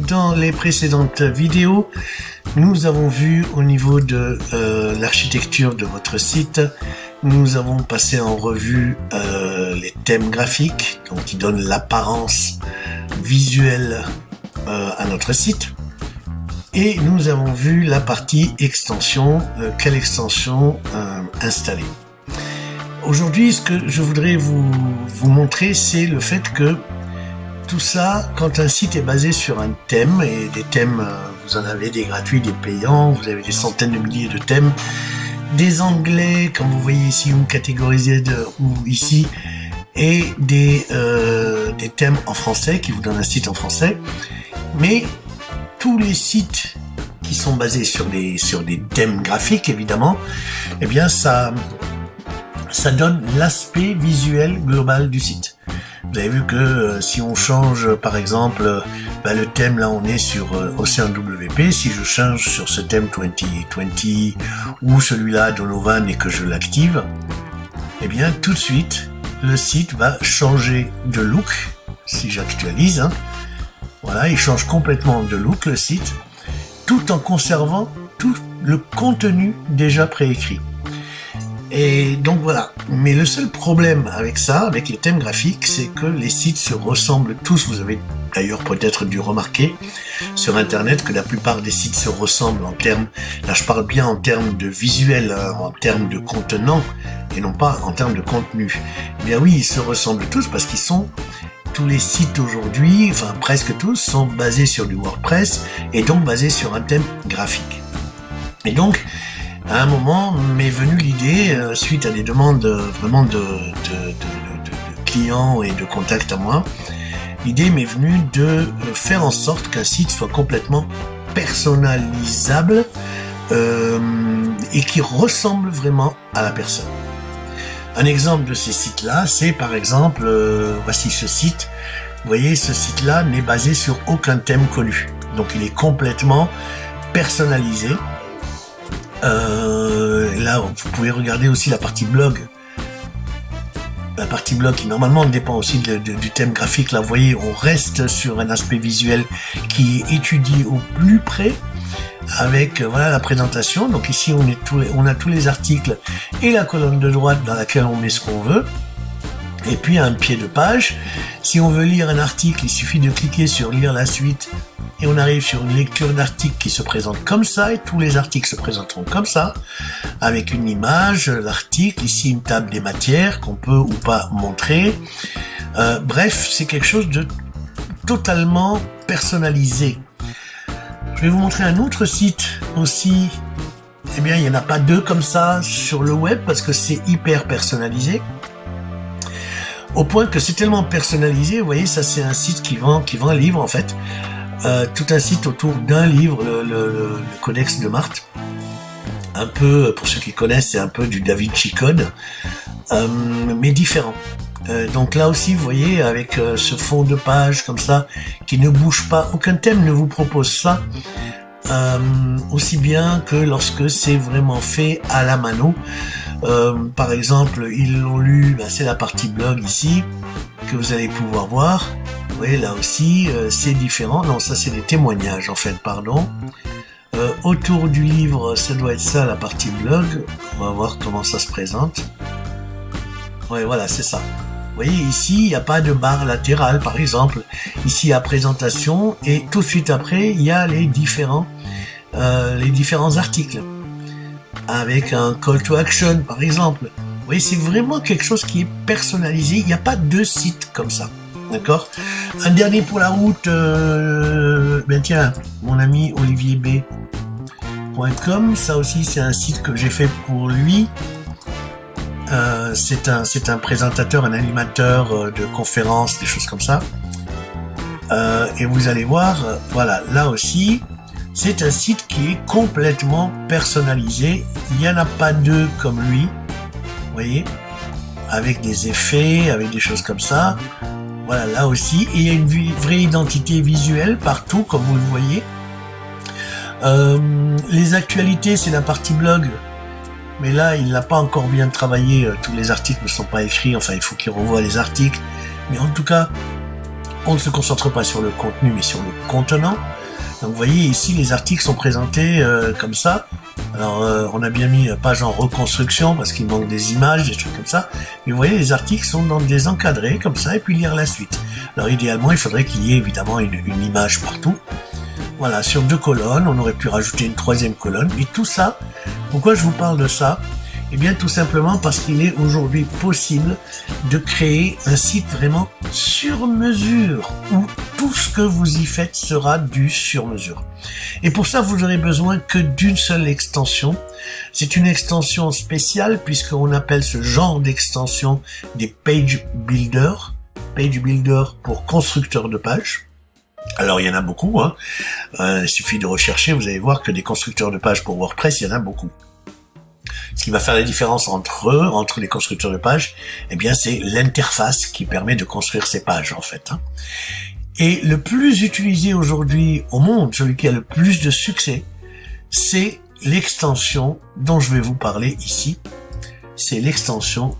dans les précédentes vidéos, nous avons vu au niveau de l'architecture de votre site, nous avons passé en revue les thèmes graphiques, donc qui donnent l'apparence visuelle à notre site. Et nous avons vu la partie extension, quelle extension installer. Aujourd'hui, ce que je voudrais vous montrer, c'est le fait que tout ça, quand un site est basé sur un thème, et des thèmes, vous en avez des gratuits, des payants, vous avez des centaines de milliers de thèmes, des onglets, comme vous voyez ici, ou catégorisés ou ici, et des thèmes en français, qui vous donnent un site en français. Mais tous les sites qui sont basés sur des thèmes graphiques, évidemment, eh bien, ça donne l'aspect visuel global du site. Vous avez vu que si on change, par exemple, le thème, là on est sur OceanWP, si je change sur ce thème 2020 ou celui-là Donovan et que je l'active, eh bien tout de suite, le site va changer de look, si j'actualise, voilà, il change complètement de look, le site, tout en conservant tout le contenu déjà préécrit. Et donc voilà. Mais le seul problème avec ça, avec les thèmes graphiques, c'est que les sites se ressemblent tous. Vous avez d'ailleurs peut-être dû remarquer sur Internet que la plupart des sites se ressemblent en termes, là je parle bien en termes de visuel, en termes de contenant, et non pas en termes de contenu. Eh bien oui, ils se ressemblent tous parce qu'ils sont, tous les sites aujourd'hui, enfin presque tous, sont basés sur du WordPress et donc basés sur un thème graphique. Et donc, à un moment m'est venue l'idée, suite à des demandes vraiment de clients et de contacts à moi, l'idée m'est venue de faire en sorte qu'un site soit complètement personnalisable et qui ressemble vraiment à la personne. Un exemple de ces sites-là, c'est par exemple, voici ce site. Vous voyez, ce site-là n'est basé sur aucun thème connu. Donc il est complètement personnalisé. Là, vous pouvez regarder aussi la partie blog. La partie blog qui normalement dépend aussi du thème graphique. Là, vous voyez, on reste sur un aspect visuel qui est étudié au plus près avec voilà la présentation. Donc ici, on a tous les articles et la colonne de droite dans laquelle on met ce qu'on veut. Et puis un pied de page. Si on veut lire un article, il suffit de cliquer sur lire la suite et on arrive sur une lecture d'article qui se présente comme ça et tous les articles se présenteront comme ça avec une image, l'article, ici une table des matières qu'on peut ou pas montrer. Bref, c'est quelque chose de totalement personnalisé. Je vais vous montrer un autre site aussi. Eh bien, il n'y en a pas deux comme ça sur le web parce que c'est hyper personnalisé. Au point que c'est tellement personnalisé, vous voyez, ça c'est un site qui vend un livre en fait. Tout un site autour d'un livre, le Codex de Marthe. Un peu, pour ceux qui connaissent, c'est un peu du Da Vinci Code, mais différent. Donc là aussi, vous voyez, avec ce fond de page comme ça, qui ne bouge pas, aucun thème ne vous propose ça, aussi bien que lorsque c'est vraiment fait à la mano. Par exemple, ils l'ont lu, c'est la partie blog ici, que vous allez pouvoir voir. Vous voyez, là aussi, c'est différent. Non, ça c'est des témoignages en fait, pardon. Autour du livre, ça doit être ça, la partie blog. On va voir comment ça se présente. Ouais, voilà, c'est ça. Vous voyez, ici, il n'y a pas de barre latérale, par exemple. Ici, il y a présentation, et tout de suite après, il y a les différents articles. Avec un call to action, par exemple. Vous voyez, c'est vraiment quelque chose qui est personnalisé. Il n'y a pas deux sites comme ça. D'accord? Un dernier pour la route, tiens, mon ami olivierb.com, ça aussi c'est un site que j'ai fait pour lui. C'est un présentateur, un animateur de conférences, des choses comme ça. Et vous allez voir, voilà, là aussi, c'est un site qui est complètement personnalisé. Il n'y en a pas deux comme lui, vous voyez, avec des effets, avec des choses comme ça. Voilà, là aussi, et il y a une vraie identité visuelle partout, comme vous le voyez. Les actualités, c'est la partie blog. Mais là, il n'a pas encore bien travaillé. Tous les articles ne sont pas écrits. Enfin, il faut qu'il revoie les articles. Mais en tout cas, on ne se concentre pas sur le contenu, mais sur le contenant. Donc vous voyez ici les articles sont présentés comme ça. Alors on a bien mis page en reconstruction parce qu'il manque des images, des trucs comme ça. Mais vous voyez les articles sont dans des encadrés comme ça et puis lire la suite. Alors idéalement il faudrait qu'il y ait évidemment une image partout. Voilà, sur 2 colonnes, on aurait pu rajouter une 3e colonne. Et tout ça, pourquoi je vous parle de ça? Eh bien tout simplement parce qu'il est aujourd'hui possible de créer un site vraiment sur mesure où tout ce que vous y faites sera du sur mesure. Et pour ça, vous n'aurez besoin que d'une seule extension. C'est une extension spéciale puisqu'on appelle ce genre d'extension des Page Builder. Page Builder pour constructeur de pages. Alors il y en a beaucoup, hein. Il suffit de rechercher, vous allez voir que des constructeurs de pages pour WordPress, il y en a beaucoup. Ce qui va faire la différence entre les constructeurs de pages, eh bien, c'est l'interface qui permet de construire ces pages, en fait. Hein. Et le plus utilisé aujourd'hui au monde, celui qui a le plus de succès, c'est l'extension dont je vais vous parler ici. C'est l'extension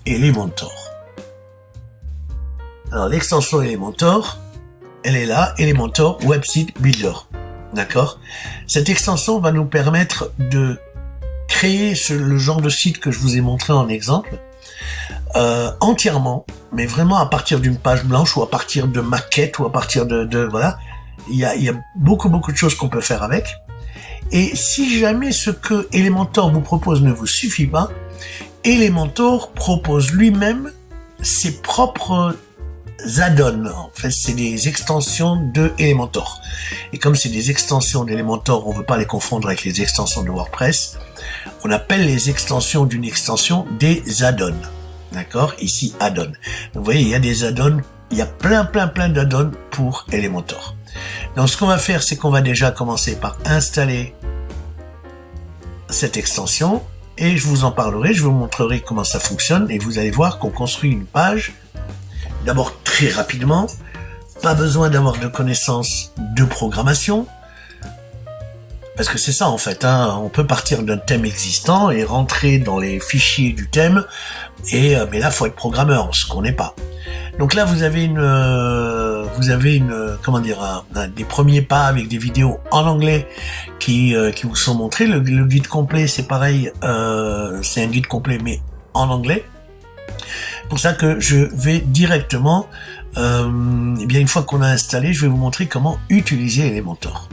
Elementor. Alors, l'extension Elementor, elle est là, Elementor Website Builder. D'accord? Cette extension va nous permettre de créer le genre de site que je vous ai montré en exemple entièrement, mais vraiment à partir d'une page blanche ou à partir de maquettes ou à partir de voilà, il y a beaucoup de choses qu'on peut faire avec. Et si jamais ce que Elementor vous propose ne vous suffit pas, Elementor propose lui-même ses propres add-ons. En fait, c'est des extensions de Elementor. Et comme c'est des extensions d'Elementor, on ne veut pas les confondre avec les extensions de WordPress. On appelle les extensions d'une extension des add-ons. D'accord? Ici, add-on. Donc, vous voyez, il y a des add-ons. Il y a plein d'add-ons pour Elementor. Donc, ce qu'on va faire, c'est qu'on va déjà commencer par installer cette extension. Et je vous en parlerai, je vous montrerai comment ça fonctionne. Et vous allez voir qu'on construit une page. D'abord, très rapidement. Pas besoin d'avoir de connaissances de programmation. Parce que c'est ça en fait, hein. On peut partir d'un thème existant et rentrer dans les fichiers du thème, mais là faut être programmeur, ce qu'on n'est pas. Donc là vous avez des premiers pas avec des vidéos en anglais qui vous sont montrés. Le guide complet c'est pareil, c'est un guide complet mais en anglais. Pour ça que je vais directement, une fois qu'on a installé, je vais vous montrer comment utiliser Elementor.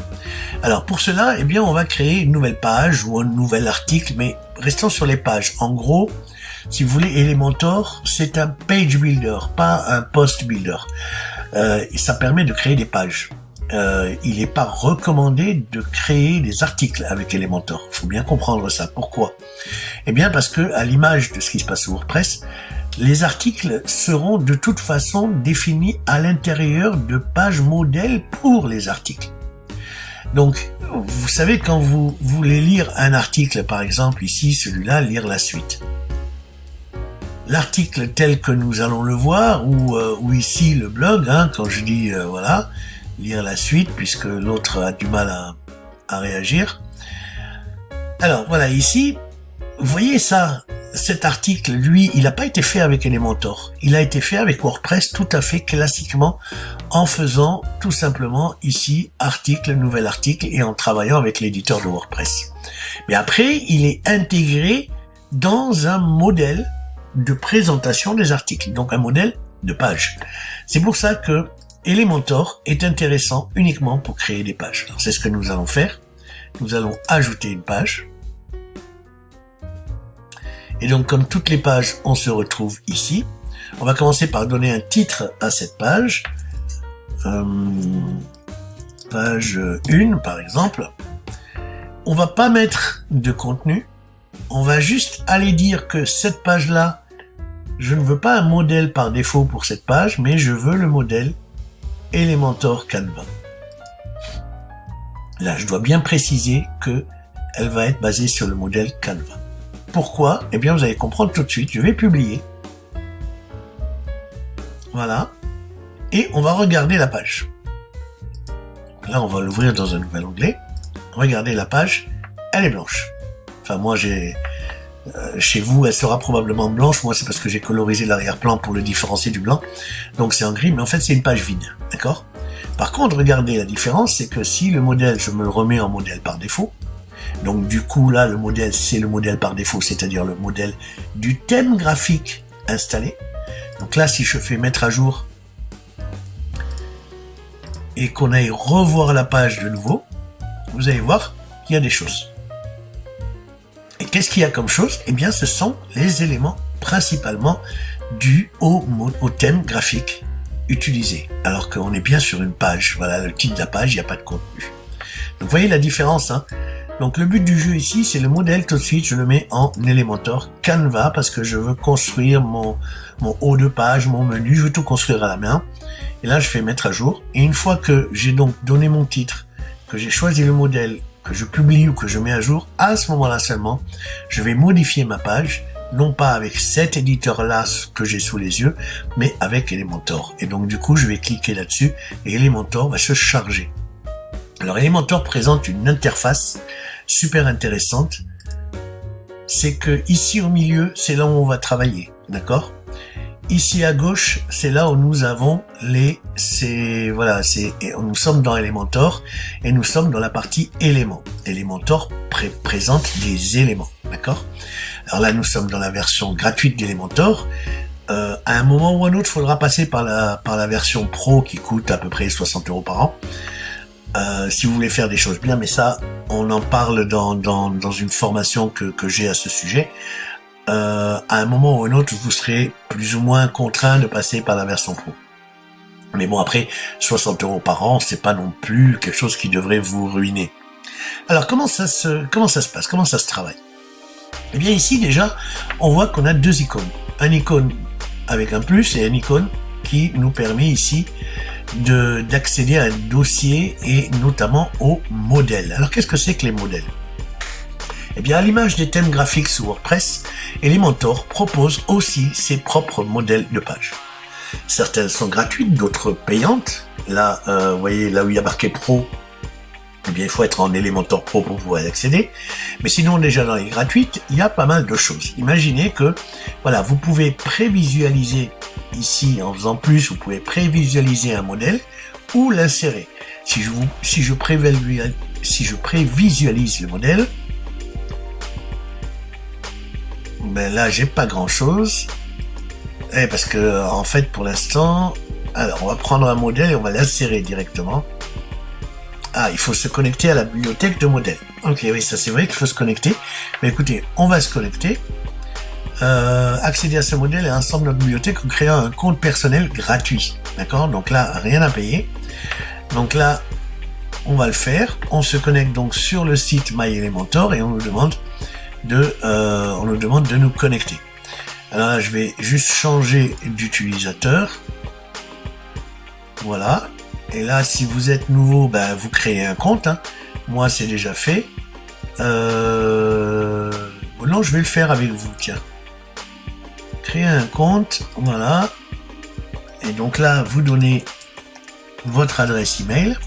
Alors pour cela, on va créer une nouvelle page ou un nouvel article, mais restons sur les pages. En gros, si vous voulez, Elementor, c'est un page builder, pas un post builder. Et ça permet de créer des pages. Il n'est pas recommandé de créer des articles avec Elementor. Il faut bien comprendre ça. Pourquoi? Parce que, à l'image de ce qui se passe sur WordPress, les articles seront de toute façon définis à l'intérieur de pages modèles pour les articles. Donc, vous savez, quand vous voulez lire un article, par exemple ici, celui-là, lire la suite. L'article tel que nous allons le voir, ou ici le blog, hein, quand je dis, voilà, lire la suite, puisque l'autre a du mal à réagir. Alors, voilà, ici, vous voyez ça, cet article, lui, il n'a pas été fait avec Elementor. Il a été fait avec WordPress tout à fait classiquement, en faisant tout simplement ici, article, nouvel article, et en travaillant avec l'éditeur de WordPress. Mais après, il est intégré dans un modèle de présentation des articles, donc un modèle de page. C'est pour ça que Elementor est intéressant uniquement pour créer des pages. Alors, c'est ce que nous allons faire. Nous allons ajouter une page. Et donc, comme toutes les pages, on se retrouve ici. On va commencer par donner un titre à cette page. Page 1, par exemple. On va pas mettre de contenu. On va juste aller dire que cette page-là, je ne veux pas un modèle par défaut pour cette page, mais je veux le modèle Elementor Canva. Là, je dois bien préciser que elle va être basée sur le modèle Canva. Pourquoi? Vous allez comprendre tout de suite. Je vais publier. Voilà. Et on va regarder la page. Donc là, on va l'ouvrir dans un nouvel onglet. Regardez la page. Elle est blanche. Enfin, moi, chez vous, elle sera probablement blanche. Moi, c'est parce que j'ai colorisé l'arrière-plan pour le différencier du blanc. Donc, c'est en gris. Mais en fait, c'est une page vide. D'accord? Par contre, regardez la différence, c'est que si le modèle, je me le remets en modèle par défaut, donc du coup là, le modèle, c'est le modèle par défaut, c'est-à-dire le modèle du thème graphique installé. Donc là, si je fais mettre à jour et qu'on aille revoir la page de nouveau, vous allez voir qu'il y a des choses. Et qu'est-ce qu'il y a comme chose? Eh bien, ce sont les éléments principalement dus au thème graphique utilisé. Alors qu'on est bien sur une page. Voilà le titre de la page, il n'y a pas de contenu. Donc, vous voyez la différence, hein? Donc, le but du jeu ici, c'est le modèle. Tout de suite, je le mets en Elementor Canva parce que je veux construire mon haut de page, mon menu. Je veux tout construire à la main. Et là, je fais mettre à jour. Et une fois que j'ai donc donné mon titre, que j'ai choisi le modèle, que je publie ou que je mets à jour, à ce moment-là seulement, je vais modifier ma page, non pas avec cet éditeur-là que j'ai sous les yeux, mais avec Elementor. Et donc, du coup, je vais cliquer là-dessus et Elementor va se charger. Alors, Elementor présente une interface super intéressante. C'est que ici au milieu, c'est là où on va travailler, d'accord? Ici à gauche, c'est là où nous avons nous sommes dans Elementor et nous sommes dans la partie éléments. Elementor présente des éléments, d'accord? Alors là, nous sommes dans la version gratuite d'Elementor. À un moment ou un autre, il faudra passer par la version pro qui coûte à peu près 60 € par an. Si vous voulez faire des choses bien, mais ça, on en parle dans une formation que j'ai à ce sujet. À un moment ou un autre, vous serez plus ou moins contraint de passer par la version pro. Mais bon, après, 60 € par an, c'est pas non plus quelque chose qui devrait vous ruiner. Alors, comment ça se passe? Comment ça se travaille? Eh bien, ici, déjà, on voit qu'on a deux icônes. Un icône avec un plus et un icône qui nous permet ici d'accéder à un dossier et notamment aux modèles. Alors, qu'est-ce que c'est que les modèles? Eh bien, à l'image des thèmes graphiques sous WordPress, Elementor propose aussi ses propres modèles de pages. Certaines sont gratuites, d'autres payantes. Là, vous voyez, là où il y a marqué Pro, eh bien, il faut être en Elementor Pro pour pouvoir y accéder. Mais sinon, déjà dans les gratuites, il y a pas mal de choses. Imaginez que, voilà, vous pouvez prévisualiser ici, en faisant plus, vous pouvez prévisualiser un modèle ou l'insérer. Si je prévisualise le modèle, ben là, j'ai pas grand chose. Parce que, en fait, pour l'instant, alors, on va prendre un modèle et on va l'insérer directement. Ah, il faut se connecter à la bibliothèque de modèles. Ok, oui, ça c'est vrai qu'il faut se connecter. Mais écoutez, on va se connecter. Accéder à ce modèle et à l'ensemble de notre bibliothèque en créant un compte personnel gratuit. D'accord? Donc là, rien à payer. Donc là, on va le faire. On se connecte donc sur le site My Elementor et on nous demande de nous connecter. Alors là, je vais juste changer d'utilisateur. Voilà. Et là, si vous êtes nouveau, ben, vous créez un compte. Hein. Moi, c'est déjà fait. Non, je vais le faire avec vous, tiens. Créer un compte, voilà. Et donc là, vous donnez votre adresse email.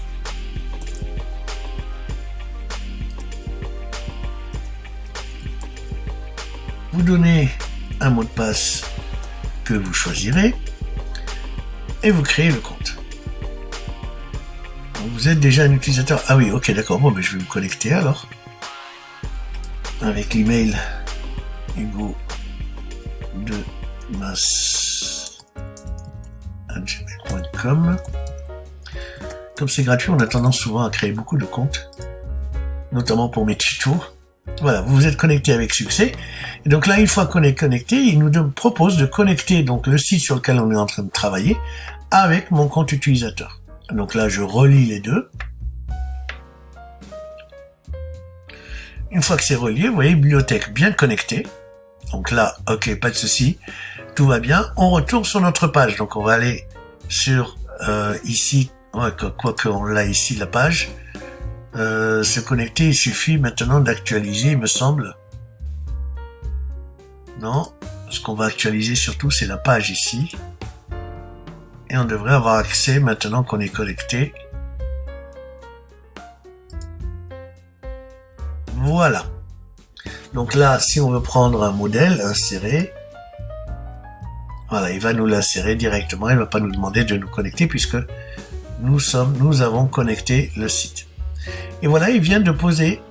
Vous donnez un mot de passe que vous choisirez et vous créez le compte. Donc vous êtes déjà un utilisateur. Ah oui, ok, d'accord. Bon, mais je vais me connecter alors avec l'email Hugo de masse@gmail.com. Comme c'est gratuit, on a tendance souvent à créer beaucoup de comptes, notamment pour mes tutos. Voilà, vous vous êtes connecté avec succès. Et donc là, une fois qu'on est connecté, il nous propose de connecter donc le site sur lequel on est en train de travailler avec mon compte utilisateur. Donc là, je relie les deux. Une fois que c'est relié, vous voyez, bibliothèque bien connectée. Donc là, ok, pas de souci, tout va bien. On retourne sur notre page. Donc on va aller sur ici, ouais, quoi qu'on l'a ici, la page. Se connecter, il suffit maintenant d'actualiser, il me semble. Non, ce qu'on va actualiser surtout, c'est la page ici. Et on devrait avoir accès maintenant qu'on est connecté. Voilà. Donc là, si on veut prendre un modèle, insérer, voilà, il va nous l'insérer directement, il ne va pas nous demander de nous connecter puisque nous avons connecté le site. Et voilà, il vient de poser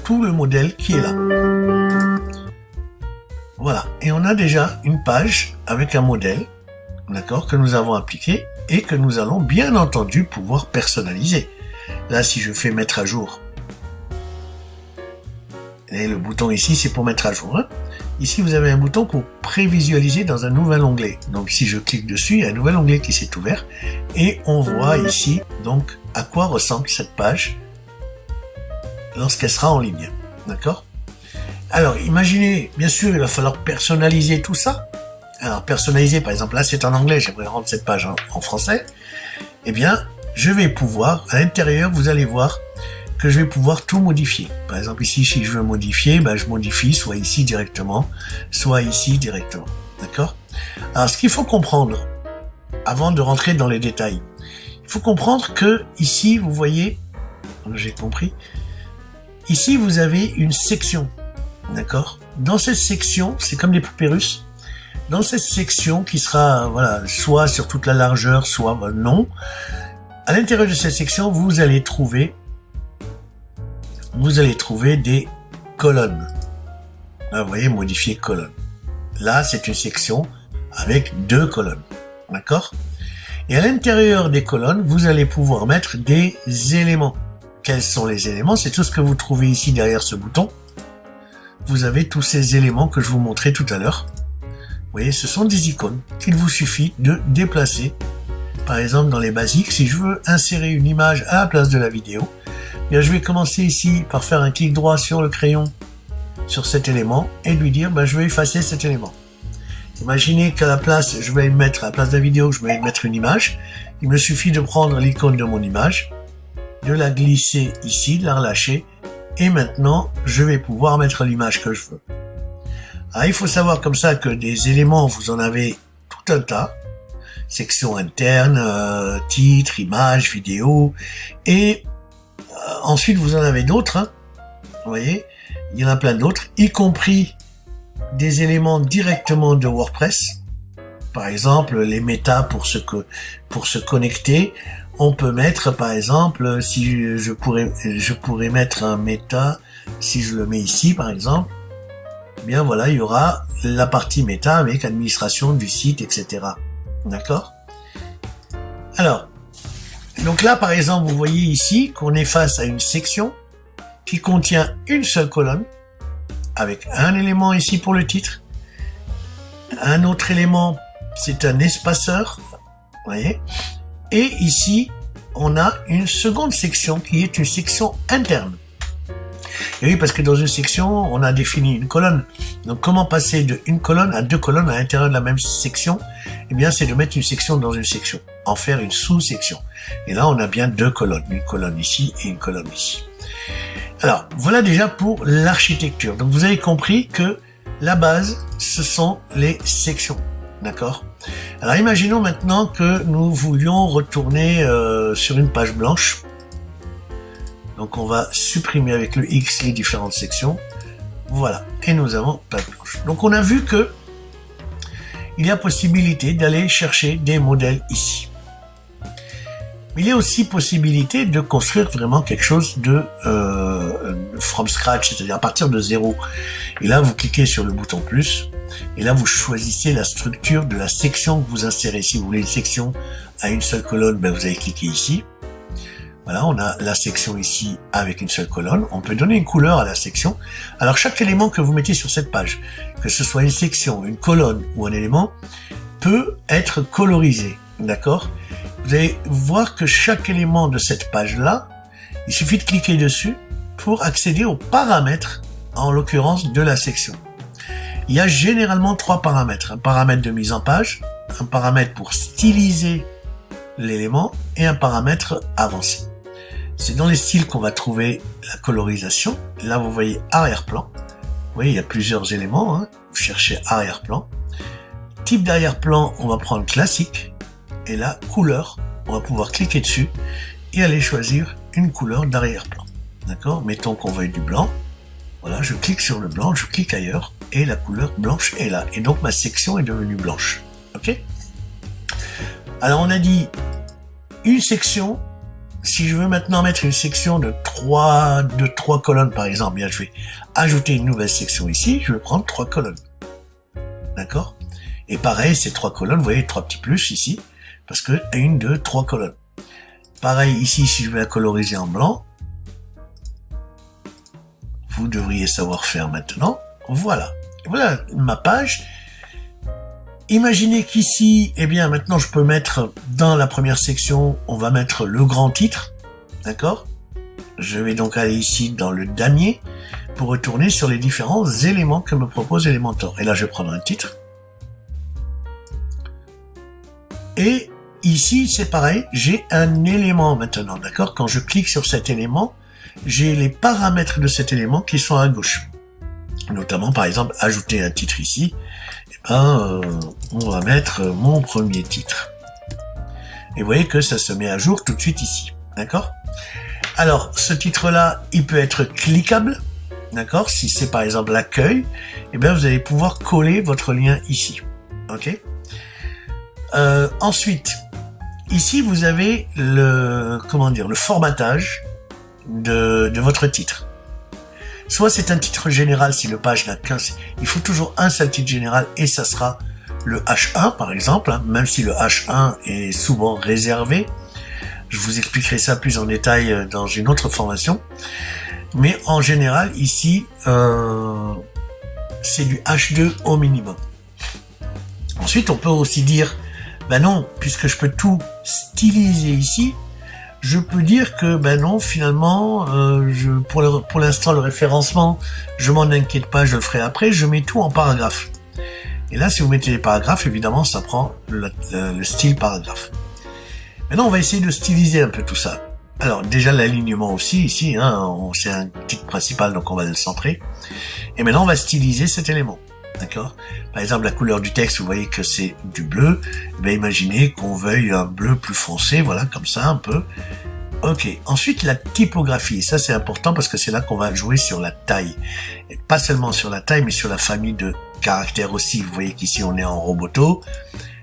tout le modèle qui est là. Voilà, et on a déjà une page avec un modèle, d'accord, que nous avons appliqué et que nous allons bien entendu pouvoir personnaliser. Là, si je fais mettre à jour, et le bouton ici, c'est pour mettre à jour. Hein. Ici, vous avez un bouton pour prévisualiser dans un nouvel onglet. Donc, si je clique dessus, il y a un nouvel onglet qui s'est ouvert et on voit ici donc à quoi ressemble cette page lorsqu'elle sera en ligne. D'accord ? Alors, imaginez, bien sûr, il va falloir personnaliser tout ça. Alors, personnaliser, par exemple, là, c'est en anglais, j'aimerais rendre cette page en français. Eh bien, je vais pouvoir, à l'intérieur, vous allez voir que je vais pouvoir tout modifier. Par exemple, ici, si je veux modifier, je modifie soit ici directement, soit ici directement. D'accord ? Alors, ce qu'il faut comprendre, avant de rentrer dans les détails, il faut comprendre que ici, vous voyez, j'ai compris, ici, vous avez une section. D'accord ? Dans cette section, c'est comme des poupées russes. Dans cette section qui sera, voilà, soit sur toute la largeur, soit non, à l'intérieur de cette section, vous allez trouver des colonnes. Là, vous voyez, modifier colonne. Là, c'est une section avec 2 colonnes. D'accord ? Et à l'intérieur des colonnes, vous allez pouvoir mettre des éléments. Quels sont les éléments ? C'est tout ce que vous trouvez ici derrière ce bouton. Vous avez tous ces éléments que je vous montrais tout à l'heure. Vous voyez, ce sont des icônes qu'il vous suffit de déplacer. Par exemple, dans les basiques, si je veux insérer une image à la place de la vidéo, bien, je vais commencer ici par faire un clic droit sur le crayon, sur cet élément, et lui dire, je vais effacer cet élément. Imaginez qu'à la place, je vais mettre, à la place de la vidéo, je vais mettre une image. Il me suffit de prendre l'icône de mon image, de la glisser ici, de la relâcher, et maintenant, je vais pouvoir mettre l'image que je veux. Alors, il faut savoir comme ça que des éléments, vous en avez tout un tas. Section interne, titre, image, vidéo, et ensuite, vous en avez d'autres, hein. Vous voyez, il y en a plein d'autres, y compris des éléments directement de WordPress. Par exemple, les méta pour se connecter. On peut mettre, par exemple, si je pourrais mettre un méta, si je le mets ici, par exemple, eh bien voilà, il y aura la partie méta avec administration du site, etc. D'accord ? Alors, donc là, par exemple, vous voyez ici qu'on est face à une section qui contient une seule colonne avec un élément ici pour le titre. Un autre élément, c'est un espaceur, vous voyez. Et ici, on a une seconde section qui est une section interne. Et oui, parce que dans une section, on a défini une colonne. Donc, comment passer de une colonne à 2 colonnes à l'intérieur de la même section ? Eh bien, c'est de mettre une section dans une section, en faire une sous-section. Et là, on a bien 2 colonnes, une colonne ici et une colonne ici. Alors, voilà déjà pour l'architecture. Donc, vous avez compris que la base, ce sont les sections. D'accord ? Alors, imaginons maintenant que nous voulions retourner sur une page blanche. Donc, on va supprimer avec le X les différentes sections. Voilà. Et nous avons page blanche. Donc, on a vu que il y a possibilité d'aller chercher des modèles ici. Mais il y a aussi possibilité de construire vraiment quelque chose de from scratch, c'est-à-dire à partir de zéro. Et là, vous cliquez sur le bouton plus, et là, vous choisissez la structure de la section que vous insérez. Si vous voulez une section à une seule colonne, vous allez cliquer ici. Voilà, on a la section ici avec une seule colonne. On peut donner une couleur à la section. Alors, chaque élément que vous mettez sur cette page, que ce soit une section, une colonne ou un élément, peut être colorisé. D'accord ? Vous allez voir que chaque élément de cette page-là, il suffit de cliquer dessus pour accéder aux paramètres, en l'occurrence de la section. Il y a généralement 3 paramètres. Un paramètre de mise en page, un paramètre pour styliser l'élément et un paramètre avancé. C'est dans les styles qu'on va trouver la colorisation. Là, vous voyez arrière-plan. Vous voyez, il y a plusieurs éléments. Hein. Vous cherchez arrière-plan. Type d'arrière-plan, on va prendre classique. Et là, couleur, on va pouvoir cliquer dessus et aller choisir une couleur d'arrière-plan. D'accord ? Mettons qu'on veuille du blanc. Voilà, je clique sur le blanc, je clique ailleurs et la couleur blanche est là. Et donc, ma section est devenue blanche. Ok ? Alors, on a dit une section, si je veux maintenant mettre une section de trois colonnes par exemple, bien je vais ajouter une nouvelle section ici, je vais prendre 3 colonnes. D'accord? Et pareil, ces 3 colonnes, vous voyez 3 petits plus ici, parce que 1, 2, 3 colonnes. Pareil ici, si je vais la coloriser en blanc, vous devriez savoir faire maintenant. Voilà. Voilà ma page. Imaginez qu'ici, eh bien, maintenant, je peux mettre dans la première section, on va mettre le grand titre. D'accord? Je vais donc aller ici dans le damier pour retourner sur les différents éléments que me propose Elementor. Et là, je vais prendre un titre. Et ici, c'est pareil, j'ai un élément maintenant. D'accord? Quand je clique sur cet élément, j'ai les paramètres de cet élément qui sont à gauche. Notamment, par exemple, ajouter un titre ici. On va mettre mon premier titre. Et vous voyez que ça se met à jour tout de suite ici. D'accord? Alors, ce titre-là, il peut être cliquable. D'accord? Si c'est par exemple l'accueil, eh bien, vous allez pouvoir coller votre lien ici. Ok? Ensuite, ici, vous avez le formatage de votre titre. Soit c'est un titre général si le page n'a qu'un, il faut toujours un seul titre général et ça sera le H1 par exemple, hein, même si le H1 est souvent réservé. Je vous expliquerai ça plus en détail dans une autre formation. Mais en général ici, c'est du H2 au minimum. Ensuite on peut aussi dire, ben non, puisque je peux tout styliser ici, je peux dire que ben non, finalement, pour l'instant le référencement, je m'en inquiète pas, je le ferai après, je mets tout en paragraphe. Et là, si vous mettez les paragraphes, évidemment, ça prend le style paragraphe. Maintenant, on va essayer de styliser un peu tout ça. Alors déjà l'alignement aussi ici, hein, c'est un titre principal, donc on va le centrer. Et maintenant, on va styliser cet élément. D'accord? Par exemple, la couleur du texte, vous voyez que c'est du bleu. Ben, imaginez qu'on veuille un bleu plus foncé, voilà, comme ça, un peu. Ok. Ensuite, la typographie. Et ça, c'est important parce que c'est là qu'on va jouer sur la taille. Et pas seulement sur la taille, mais sur la famille de caractères aussi. Vous voyez qu'ici, on est en Roboto.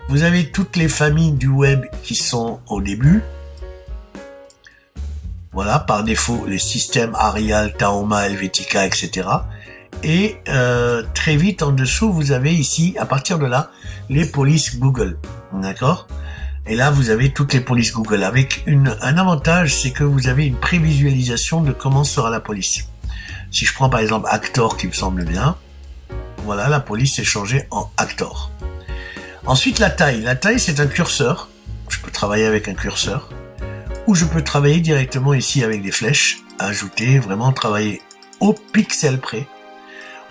Vous avez toutes les familles du web qui sont au début. Voilà, par défaut, les systèmes Arial, Tahoma, Helvetica, etc. Et très vite en dessous, vous avez ici, à partir de là, les polices Google. D'accord? Et là, vous avez toutes les polices Google. Avec un avantage, c'est que vous avez une prévisualisation de comment sera la police. Si je prends par exemple Actor, qui me semble bien, voilà, la police est changée en Actor. Ensuite, la taille. La taille, c'est un curseur. Je peux travailler avec un curseur. Ou je peux travailler directement ici avec des flèches. Ajouter, vraiment travailler au pixel près.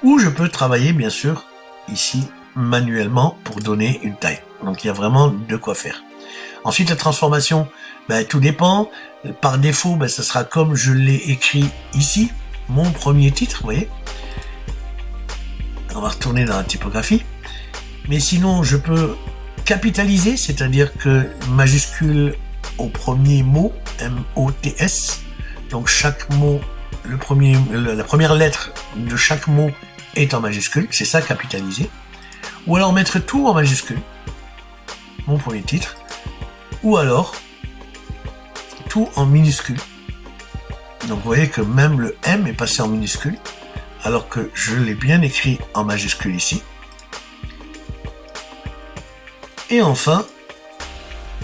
Ou je peux travailler, bien sûr, ici, manuellement, pour donner une taille. Donc, il y a vraiment de quoi faire. Ensuite, la transformation, ben, tout dépend. Par défaut, ben, ça sera comme je l'ai écrit ici, mon premier titre, vous voyez. On va retourner dans la typographie. Mais sinon, je peux capitaliser, c'est-à-dire que majuscule au premier mot, M-O-T-S. Donc, chaque mot, la première lettre de chaque mot est en majuscule, c'est ça capitaliser. Ou alors mettre tout en majuscule, mon premier titre. Ou alors tout en minuscule. Donc vous voyez que même le M est passé en minuscule, alors que je l'ai bien écrit en majuscule ici. Et enfin,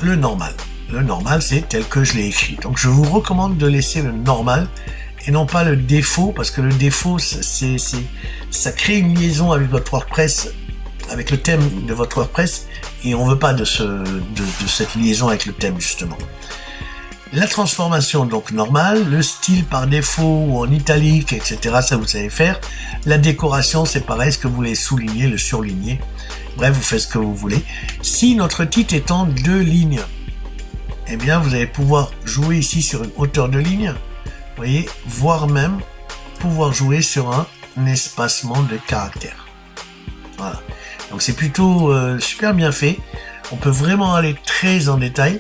le normal. Le normal, c'est tel que je l'ai écrit. Donc je vous recommande de laisser le normal et non pas le défaut, parce que le défaut, ça crée une liaison avec votre WordPress, avec le thème de votre WordPress, et on veut pas de cette liaison avec le thème, justement. La transformation, donc normale, le style par défaut ou en italique, etc., ça vous savez faire. La décoration, c'est pareil, ce que vous voulez souligner, le surligner. Bref, vous faites ce que vous voulez. Si notre titre est en 2 lignes, eh bien, vous allez pouvoir jouer ici sur une hauteur de ligne, vous voyez, voire même pouvoir jouer sur un espacement de caractères. Voilà. Donc c'est plutôt super bien fait. On peut vraiment aller très en détail.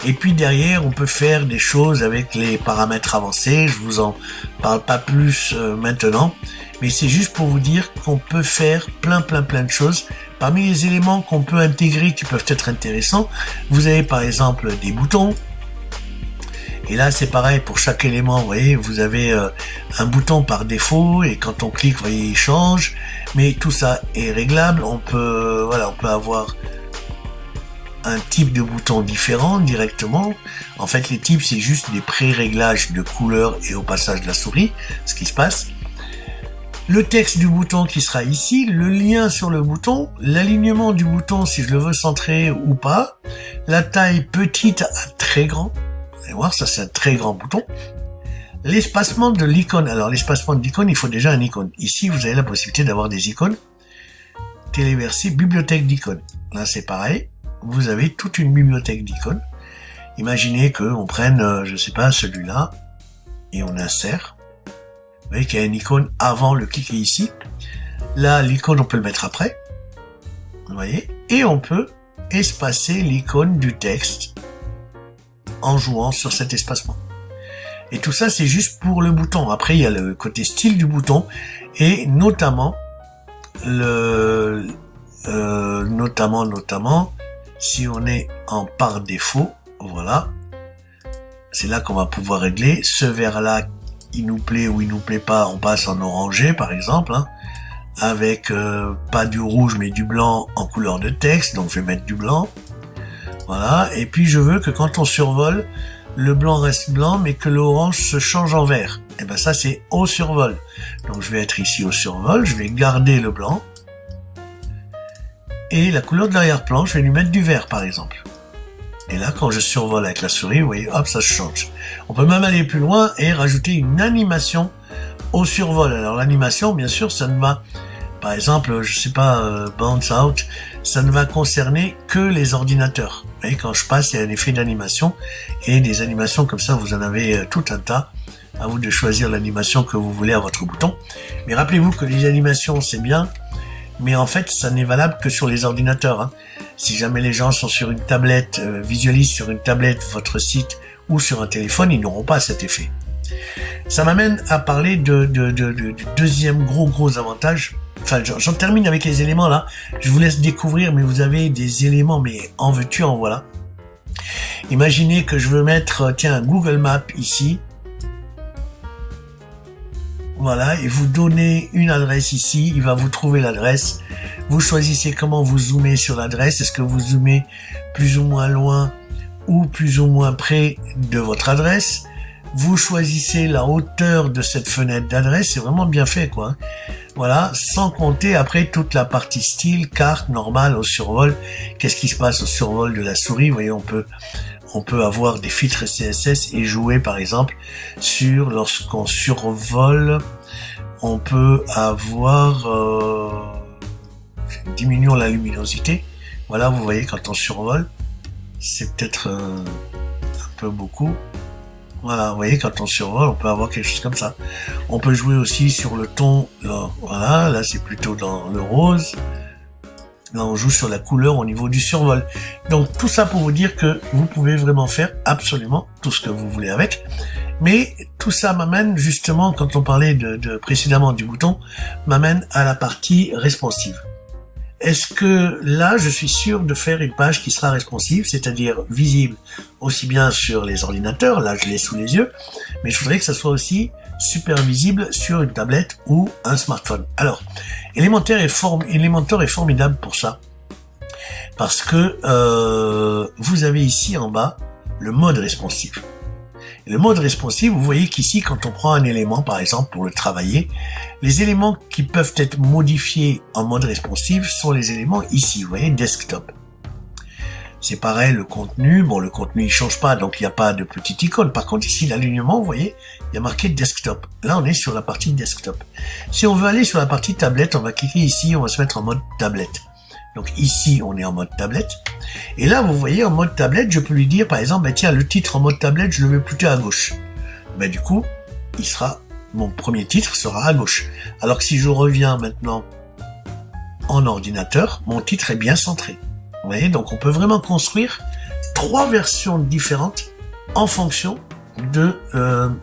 Et puis derrière, on peut faire des choses avec les paramètres avancés. Je vous en parle pas plus maintenant. Mais c'est juste pour vous dire qu'on peut faire plein de choses. Parmi les éléments qu'on peut intégrer qui peuvent être intéressants, vous avez par exemple des boutons. Et là, c'est pareil pour chaque élément. Vous voyez, vous avez un bouton par défaut et quand on clique, vous voyez, il change. Mais tout ça est réglable. On peut avoir un type de bouton différent directement. En fait, les types, c'est juste des pré-réglages de couleur et au passage de la souris, ce qui se passe. Le texte du bouton qui sera ici, le lien sur le bouton, l'alignement du bouton si je le veux centrer ou pas, la taille petite à très grand. Vous allez voir, ça c'est un très grand bouton. L'espacement de l'icône. Alors l'espacement de l'icône, il faut déjà un icône. Ici, vous avez la possibilité d'avoir des icônes. Téléversé, bibliothèque d'icônes. Là, c'est pareil. Vous avez toute une bibliothèque d'icônes. Imaginez qu'on prenne, je sais pas, celui-là, et on insère. Vous voyez qu'il y a une icône avant le cliquer ici. Là, l'icône, on peut le mettre après. Vous voyez? Et on peut espacer l'icône du texte en jouant sur cet espacement. Et tout ça, c'est juste pour le bouton. Après, il y a le côté style du bouton et notamment si on est en par défaut, voilà, c'est là qu'on va pouvoir régler. Ce vert-là, il nous plaît ou il nous plaît pas, on passe en orangé par exemple, hein, avec pas du rouge mais du blanc en couleur de texte, donc je vais mettre du blanc. Voilà, et puis je veux que quand on survole, le blanc reste blanc mais que l'orange se change en vert. Et ben ça c'est au survol. Donc je vais être ici au survol, je vais garder le blanc. Et la couleur de l'arrière-plan, je vais lui mettre du vert par exemple. Et là, quand je survole avec la souris, vous voyez, hop, ça change. On peut même aller plus loin et rajouter une animation au survol. Alors l'animation, bien sûr, ça ne va, par exemple, je sais pas, bounce out, ça ne va concerner que les ordinateurs. Vous voyez, quand je passe, il y a un effet d'animation. Et des animations comme ça, vous en avez tout un tas. À vous de choisir l'animation que vous voulez à votre bouton. Mais rappelez-vous que les animations, c'est bien. Mais en fait, ça n'est valable que sur les ordinateurs. Hein. Si jamais les gens sont sur une tablette, visualisent sur une tablette votre site ou sur un téléphone, ils n'auront pas cet effet. Ça m'amène à parler du deuxième gros avantage. Enfin, j'en termine avec les éléments là. Je vous laisse découvrir, mais vous avez des éléments, mais en veux-tu, en voilà. Imaginez que je veux mettre, tiens, un Google Maps ici. Voilà, et vous donnez une adresse ici, il va vous trouver l'adresse. Vous choisissez comment vous zoomez sur l'adresse. Est-ce que vous zoomez plus ou moins loin ou plus ou moins près de votre adresse? Vous choisissez la hauteur de cette fenêtre d'adresse, c'est vraiment bien fait, quoi. Voilà, sans compter après toute la partie style, carte, normale, au survol. Qu'est-ce qui se passe au survol de la souris? Vous voyez, on peut avoir des filtres CSS et jouer par exemple sur, lorsqu'on survole, on peut avoir, diminuons la luminosité. Voilà, vous voyez quand on survole, c'est peut-être un peu beaucoup. Voilà, vous voyez quand on survole, on peut avoir quelque chose comme ça. On peut jouer aussi sur le ton, là, voilà, là c'est plutôt dans le rose. Là, on joue sur la couleur au niveau du survol. Donc, tout ça pour vous dire que vous pouvez vraiment faire absolument tout ce que vous voulez avec. Mais tout ça m'amène justement, quand on parlait précédemment du bouton, m'amène à la partie responsive. Est-ce que là, je suis sûr de faire une page qui sera responsive, c'est-à-dire visible aussi bien sur les ordinateurs, là je l'ai sous les yeux, mais je voudrais que ça soit aussi super visible sur une tablette ou un smartphone. Alors, Elementor est formidable pour ça, parce que vous avez ici en bas le mode responsive. Et le mode responsive, vous voyez qu'ici, quand on prend un élément, par exemple, pour le travailler, les éléments qui peuvent être modifiés en mode responsive sont les éléments ici, vous voyez, desktop. C'est pareil, le contenu, bon, le contenu, il change pas, donc il n'y a pas de petite icône. Par contre, ici, l'alignement, vous voyez, il y a marqué desktop. Là, on est sur la partie desktop. Si on veut aller sur la partie tablette, on va cliquer ici, on va se mettre en mode tablette. Donc ici, on est en mode tablette. Et là, vous voyez, en mode tablette, je peux lui dire, par exemple, bah, tiens, le titre en mode tablette, je le mets plutôt à gauche. Ben, du coup, mon premier titre sera à gauche. Alors que si je reviens maintenant en ordinateur, mon titre est bien centré. Vous voyez, donc on peut vraiment construire 3 versions différentes en fonction de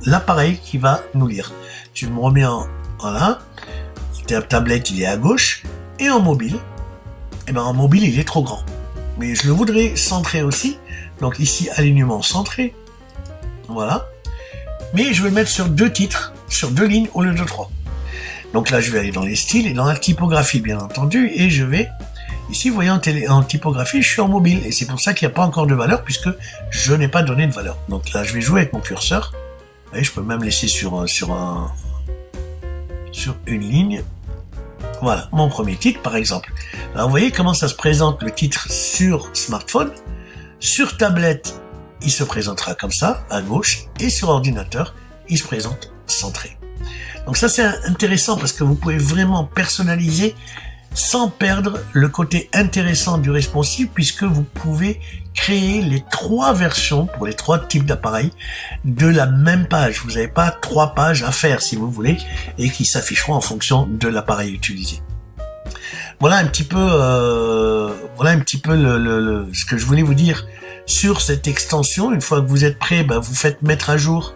l'appareil qui va nous lire. Je me remets voilà, tablette, il est à gauche, et en mobile, et ben en mobile, il est trop grand. Mais je le voudrais centré aussi. Donc ici, alignement centré. Voilà. Mais je vais le mettre sur 2 titres, sur 2 lignes au lieu de 3. Donc là, je vais aller dans les styles et dans la typographie, bien entendu, et je vais, ici, vous voyez, en typographie, je suis en mobile, et c'est pour ça qu'il n'y a pas encore de valeur, puisque je n'ai pas donné de valeur. Donc là, je vais jouer avec mon curseur. Vous voyez, je peux même laisser sur une ligne. Voilà, mon premier titre, par exemple. Alors, vous voyez comment ça se présente, le titre sur smartphone. Sur tablette, il se présentera comme ça, à gauche, et sur ordinateur, il se présente centré. Donc ça, c'est intéressant parce que vous pouvez vraiment personnaliser sans perdre le côté intéressant du responsive, puisque vous pouvez créer les 3 versions pour les 3 types d'appareils de la même page. Vous n'avez pas 3 pages à faire, si vous voulez, et qui s'afficheront en fonction de l'appareil utilisé. Voilà un petit peu, ce que je voulais vous dire sur cette extension. Une fois que vous êtes prêt, vous faites mettre à jour.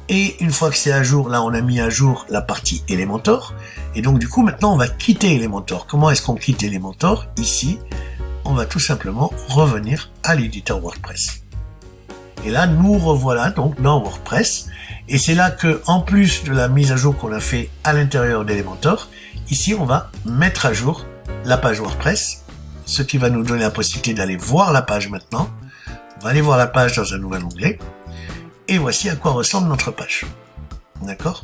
Et une fois que c'est à jour, là on a mis à jour la partie Elementor. Et donc du coup maintenant on va quitter Elementor. Comment est-ce qu'on quitte Elementor? Ici, on va tout simplement revenir à l'éditeur WordPress. Et là nous revoilà donc dans WordPress. Et c'est là que, en plus de la mise à jour qu'on a fait à l'intérieur d'Elementor, ici on va mettre à jour la page WordPress, ce qui va nous donner la possibilité d'aller voir la page maintenant. On va aller voir la page dans un nouvel onglet. Et voici à quoi ressemble notre page. D'accord?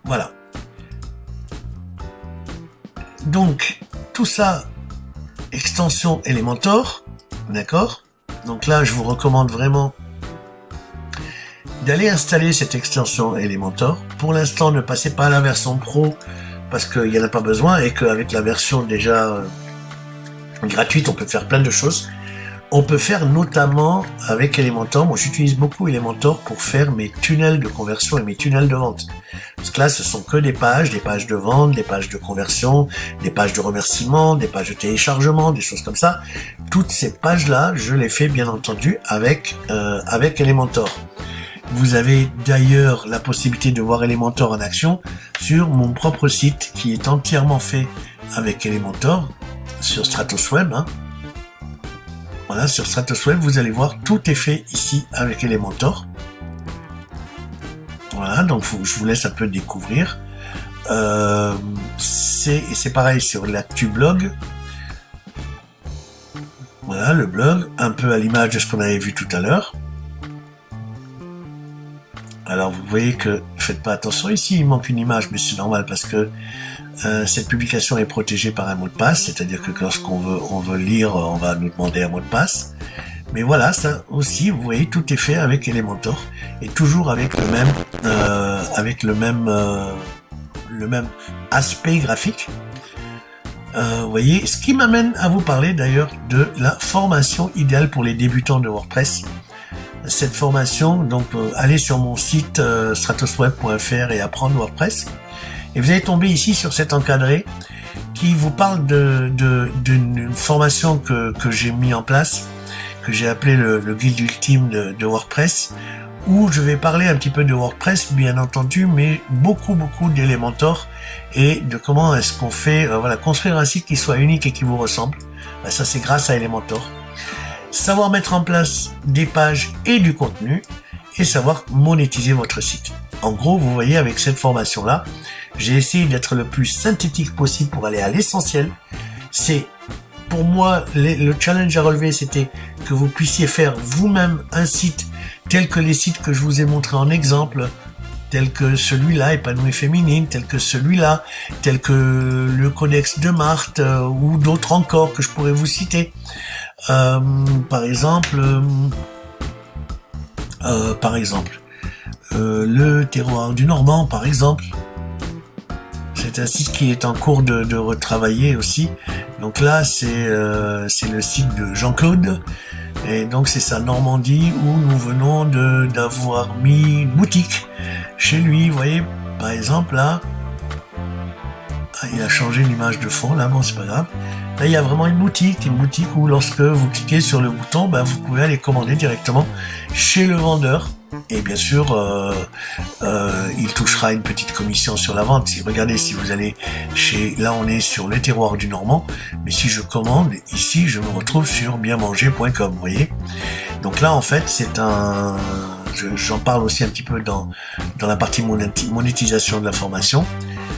Voilà. Donc, tout ça, extension Elementor. D'accord? Donc là, je vous recommande vraiment d'aller installer cette extension Elementor. Pour l'instant, ne passez pas à la version Pro parce qu'il n'y en a pas besoin et qu'avec la version déjà gratuite, on peut faire plein de choses. On peut faire notamment avec Elementor, moi j'utilise beaucoup Elementor pour faire mes tunnels de conversion et mes tunnels de vente. Parce que là ce sont que des pages de vente, des pages de conversion, des pages de remerciement, des pages de téléchargement, des choses comme ça. Toutes ces pages-là, je les fais bien entendu avec Elementor. Vous avez d'ailleurs la possibilité de voir Elementor en action sur mon propre site qui est entièrement fait avec Elementor sur StratosWeb. Voilà, sur StratosWeb, vous allez voir, tout est fait ici avec Elementor. Voilà, donc je vous laisse un peu découvrir. C'est pareil sur l'actu blog. Voilà, le blog, un peu à l'image de ce qu'on avait vu tout à l'heure. Alors, vous voyez que, faites pas attention ici, il manque une image, mais c'est normal parce que cette publication est protégée par un mot de passe, c'est-à-dire que lorsqu'on veut lire, on va nous demander un mot de passe. Mais voilà, ça aussi, vous voyez, tout est fait avec Elementor et toujours avec le même aspect graphique. Vous voyez, ce qui m'amène à vous parler d'ailleurs de la formation idéale pour les débutants de WordPress. Cette formation, donc allez sur mon site stratosweb.fr et apprendre WordPress. Et vous allez tomber ici sur cet encadré qui vous parle d'une formation que j'ai mis en place, que j'ai appelé le guide ultime de WordPress, où je vais parler un petit peu de WordPress, bien entendu, mais beaucoup d'Elementor et de comment est-ce qu'on fait construire un site qui soit unique et qui vous ressemble. Ça, c'est grâce à Elementor. Savoir mettre en place des pages et du contenu et savoir monétiser votre site. En gros, vous voyez, avec cette formation-là, j'ai essayé d'être le plus synthétique possible pour aller à l'essentiel. C'est, pour moi, le challenge à relever, c'était que vous puissiez faire vous-même un site tel que les sites que je vous ai montrés en exemple, tel que celui-là, Épanouie Féminine, tel que celui-là, tel que le Codex de Marthe, ou d'autres encore que je pourrais vous citer. Par exemple, le terroir du Normand, par exemple. C'est un site qui est en cours de retravailler aussi. Donc là, c'est le site de Jean-Claude. Et donc c'est sa Normandie où nous venons d'avoir mis une boutique chez lui. Vous voyez, par exemple, là, il a changé l'image de fond. Là, bon, c'est pas grave. Là, il y a vraiment une boutique où lorsque vous cliquez sur le bouton, vous pouvez aller commander directement chez le vendeur. Et bien sûr, il touchera une petite commission sur la vente. Regardez, si vous allez là on est sur le terroir du Normand, mais si je commande, ici je me retrouve sur bienmanger.com, vous voyez. Donc là, en fait, j'en parle aussi un petit peu dans la partie monétisation de la formation.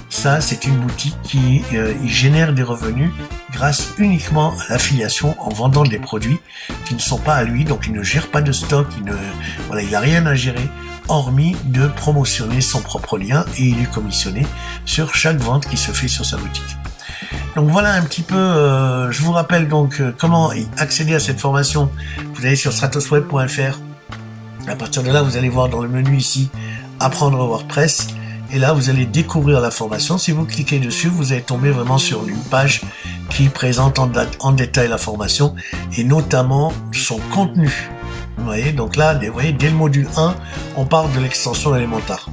Ça, c'est une boutique qui génère des revenus grâce uniquement à l'affiliation en vendant des produits qui ne sont pas à lui, donc il ne gère pas de stock, il n'a rien à gérer, hormis de promotionner son propre lien, et il est commissionné sur chaque vente qui se fait sur sa boutique. Donc voilà un petit peu, je vous rappelle donc comment accéder à cette formation. Vous allez sur stratosweb.fr. À partir de là, vous allez voir dans le menu ici, apprendre WordPress. Et là, vous allez découvrir la formation. Si vous cliquez dessus, vous allez tomber vraiment sur une page qui présente en détail la formation et notamment son contenu. Vous voyez, donc là, vous voyez, dès le module 1, on parle de l'extension Elementor.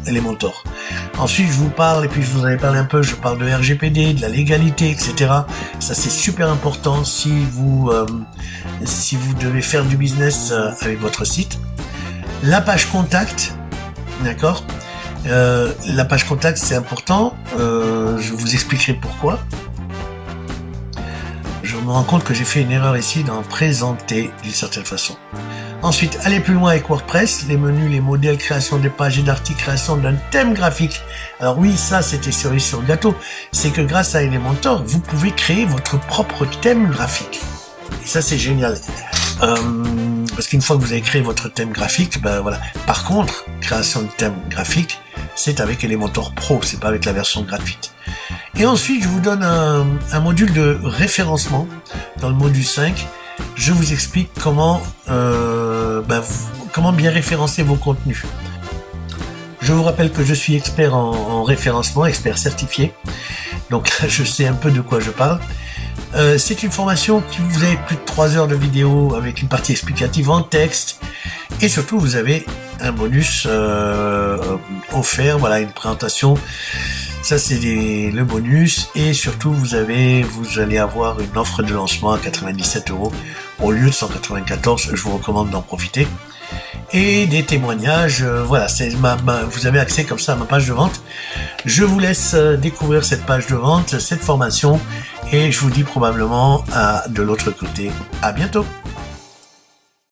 Ensuite, je vous parle, et puis je vous en ai parlé un peu, je parle de RGPD, de la légalité, etc. Ça, c'est super important si vous devez faire du business avec votre site. La page contact, d'accord ? La page contact, c'est important. Je vous expliquerai pourquoi. Je me rends compte que j'ai fait une erreur ici d'en présenter d'une certaine façon. Ensuite, allez plus loin avec WordPress, les menus, les modèles, création des pages et d'articles, création d'un thème graphique. Alors oui, ça c'était cerise sur le gâteau. C'est que grâce à Elementor, vous pouvez créer votre propre thème graphique. Et ça c'est génial. Parce qu'une fois que vous avez créé votre thème graphique, ben voilà. Par contre, création de thème graphique, c'est avec Elementor Pro, c'est pas avec la version gratuite. Et ensuite, je vous donne un module de référencement. Dans le module 5, je vous explique comment bien référencer vos contenus. Je vous rappelle que je suis expert en référencement, expert certifié. Donc là, je sais un peu de quoi je parle. C'est une formation qui vous avez plus de 3 heures de vidéo avec une partie explicative en texte. Et surtout, vous avez un bonus offert, voilà, une présentation. Ça, c'est le bonus. Et surtout, vous allez avoir une offre de lancement à 97 € au lieu de 194. Je vous recommande d'en profiter. Et des témoignages, voilà, vous avez accès comme ça à ma page de vente. Je vous laisse découvrir cette page de vente, cette formation, et je vous dis probablement de l'autre côté, à bientôt.